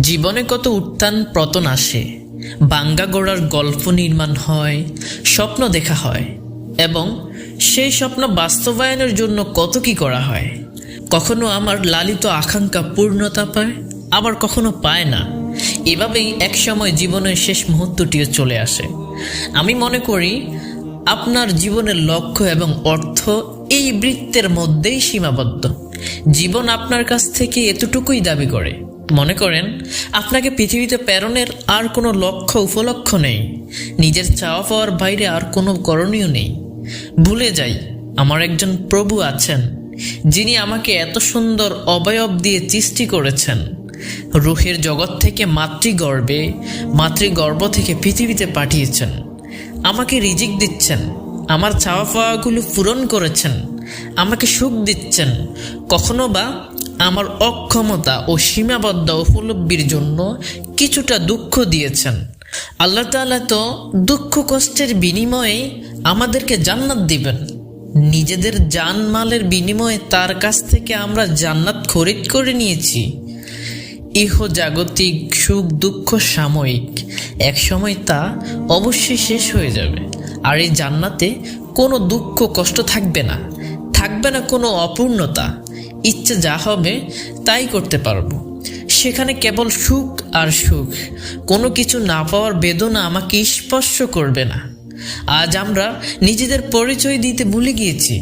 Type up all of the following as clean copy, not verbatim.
জীবনে কত উত্থান পতন আসে, ভাঙ্গা গোড়ার গল্প নির্মাণ হয়, স্বপ্ন দেখা হয় এবং সেই স্বপ্ন বাস্তবায়নের জন্য কত কি করা হয়। কখনো আমার লালিত আকাঙ্ক্ষা পূর্ণতা পায়, আবার কখনো পায় না। এভাবেই একসময় জীবনের শেষ মুহূর্তটিও চলে আসে। আমি মনে করি আপনার জীবনের লক্ষ্য এবং অর্থ এই বৃত্তের মধ্যেই সীমাবদ্ধ। জীবন আপনার কাছ থেকে এতটুকুই দাবি করে। মনে করেন আপনাকে পৃথিবীতে প্রেরণের আর কোনো লক্ষ্য উপলক্ষ নেই, নিজের চাওয়া পাওয়ার বাইরে আর কোনো করণীয় নেই। ভুলে যাই আমার একজন প্রভু আছেন, যিনি আমাকে এত সুন্দর অবয়ব দিয়ে সৃষ্টি করেছেন। রূহের জগৎ থেকে মাতৃগর্ভ থেকে পৃথিবীতে পাঠিয়েছেন। আমাকে রিজিক দিচ্ছেন, আমার চাওয়া পাওয়াগুলো পূরণ করেছেন, আমাকে সুখ দিচ্ছেন। কখনো বা আমার অক্ষমতা ও সীমাবদ্ধ উপলব্ধির জন্য কিছুটা দুঃখ দিয়েছেন। আল্লাহ তাআলা তো দুঃখ কষ্টের বিনিময়ে আমাদেরকে জান্নাত দিবেন। নিজেদের জানমালের বিনিময়ে তার কাছ থেকে আমরা জান্নাত খরিদ করে নিয়েছি। ইহজাগতিক সুখ দুঃখ সাময়িক, একসময় তা অবশ্যই শেষ হয়ে যাবে। আর এই জান্নাতে কোনো দুঃখ কষ্ট থাকবে না, থাকবে না কোনো অপূর্ণতা। ইচ্ছে যা হবে তাই করতে পারবো। সেখানে কেবল সুখ আর সুখ, কোনো কিছু না পাওয়ার বেদনা আমাকে স্পর্শ করবে না। আজ আমরা নিজেদের পরিচয় দিতে ভুলে গিয়েছি।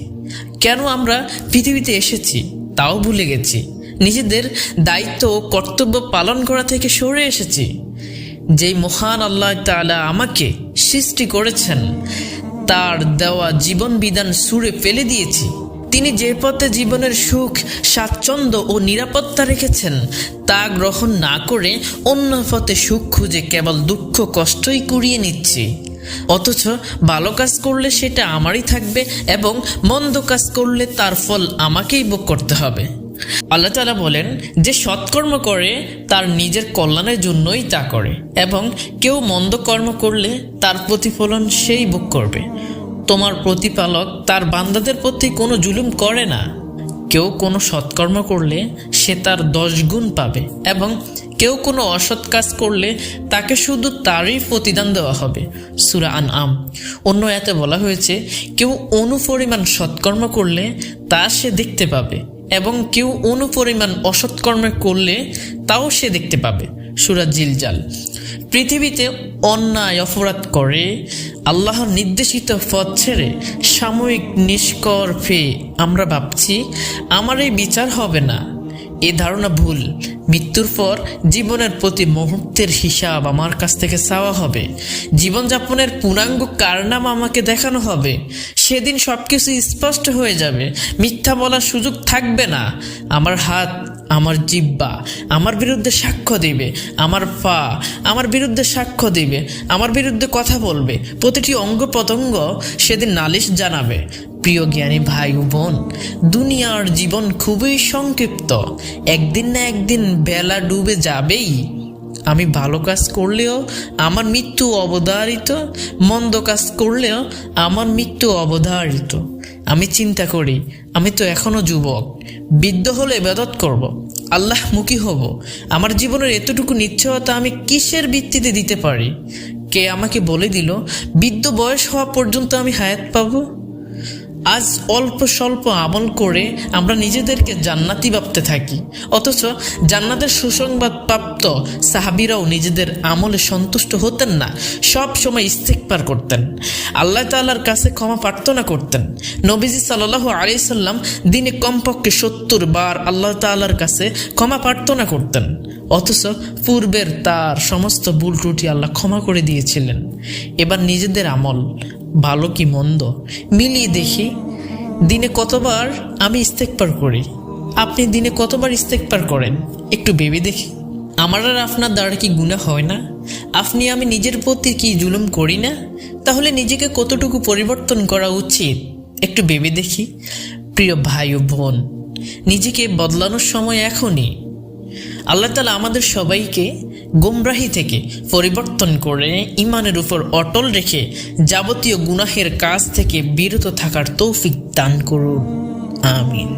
কেন আমরা পৃথিবীতে এসেছি তাও ভুলে গেছি। নিজেদের দায়িত্ব ও কর্তব্য পালন করা থেকে সরে এসেছি। যেই মহান আল্লাহ তাআলা আমাকে সৃষ্টি করেছেন, তার দেওয়া জীবন বিধান ছুঁড়ে ফেলে দিয়েছি। তিনি যে পথে জীবনের সুখ স্বাচ্ছন্দ্য ও নিরাপত্তা রেখেছেন তা গ্রহণ না করে অন্য পথে সুখ খুঁজে কেবল দুঃখ কষ্টই কুড়িয়ে নিচ্ছি। অথচ ভালো কাজ করলে সেটা আমারই থাকবে এবং মন্দ কাজ করলে তার ফল আমাকেই ভোগ করতে হবে। আল্লাহ তাআলা বলেন, যে সৎকর্ম করে তার নিজের কল্যাণের জন্যই তা করে, এবং কেউ মন্দ কর্ম করলে তার প্রতিফলন সেই ভোগ করবে। তোমার প্রতিপালক তার বান্দাদের প্রতি কোনো জুলুম করে না। কেউ কোনো সৎকর্ম করলে সে তার 10 গুণ পাবে, এবং কেউ কোনো অসৎ কাজ করলে তাকে শুধু তারই প্রতিদান দেওয়া হবে। সূরা আনআম। অন্য আয়াতে বলা হয়েছে, কেউ অনুপরিমাণ সৎকর্ম করলে তা সে দেখতে পাবে, এবং কেউ অনুপরিমাণ অসৎকর্ম করলে তাও সে দেখতে পাবে। সূরা জিলজাল। পৃথিবীতে অন্যায় অপরাধ করে আল্লাহর নির্দেশিত পথ ছেড়ে সাময়িক নিষ্কর্ষে আমরা ভাবছি আমার এই বিচার হবে না। এ ধারণা ভুল। মৃত্যুর পর জীবনের প্রতি মুহূর্তের হিসাব আমার কাছ থেকে চাওয়া হবে। জীবনযাপনের পূর্ণাঙ্গ কারনামা আমাকে দেখানো হবে। সেদিন সবকিছু স্পষ্ট হয়ে যাবে, মিথ্যা বলার সুযোগ থাকবে না। আমার হাত, আমার জিহ্বা আমার বিরুদ্ধে সাক্ষ্য দিবে, আমার পা আমার বিরুদ্ধে সাক্ষ্য দিবে, আমার বিরুদ্ধে কথা বলবে। প্রতিটি অঙ্গ প্রত্যঙ্গ সেদিন নালিশ জানাবে। প্রিয় জ্ঞানী ভাই ও বোন, দুনিয়ার জীবন খুবই সংক্ষিপ্ত। একদিন না একদিন বেলা ডুবে যাবেই। আমি ভালো কাজ করলেও আমার মৃত্যু অবধারিত, মন্দ কাজ করলেও আমার মৃত্যু অবধারিত। আমি চিন্তা করি, আমি তো এখনো যুবক, বৃদ্ধ হলে ইবাদত করব, আল্লাহমুখী হব। আমার জীবনের এতটুকু নিশ্চয়তা আমি কিসের ভিত্তিতে দিতে পারি? কে আমাকে বলে দিল বৃদ্ধ বয়স হওয়া পর্যন্ত আমি হায়াত পাবো? আজ অল্প স্বল্প আমল করে আমরা নিজেদেরকে জান্নাতি ভাবতে থাকি, অথচ জান্নাতের সুসংবাদ প্রাপ্ত সাহাবীরাও নিজেদের আমলে সন্তুষ্ট হতেন না। সব সময় ইস্তিগফার করতেন, আল্লাহ তাআলার কাছে ক্ষমা প্রার্থনা করতেন। নবীজি সাল্লাল্লাহু আলাইহি সাল্লাম দিনে কমপক্ষে 70 বার আল্লাহ তাআলার কাছে ক্ষমা প্রার্থনা করতেন, অথচ পূর্বের তার সমস্ত ভুল ত্রুটি আল্লাহ ক্ষমা করে দিয়েছিলেন। এবার নিজেদের আমল ভালো কি মন্দ মিলিয়ে দেখি, দিনে কতবার আমি ইস্তেগফার করি, আপনি দিনে কতবার ইস্তেগফার করেন একটু ভেবে দেখি। আমার আর আপনার দ্বারা কি গুনাহ হয় না? আপনি আমি নিজের প্রতি কি জুলুম করি না? তাহলে নিজেকে কতটুকু পরিবর্তন করা উচিত একটু ভেবে দেখি। প্রিয় ভাই ও বোন, নিজেকে বদলানোর সময় এখনই। আল্লাহ তাআলা আমাদের সবাইকে গোমরাহি থেকে পরিবর্তন করে ঈমানের উপর অটল রেখে যাবতীয় গুনাহের কাজ থেকে বিরত থাকার তৌফিক দান করুন। আমিন।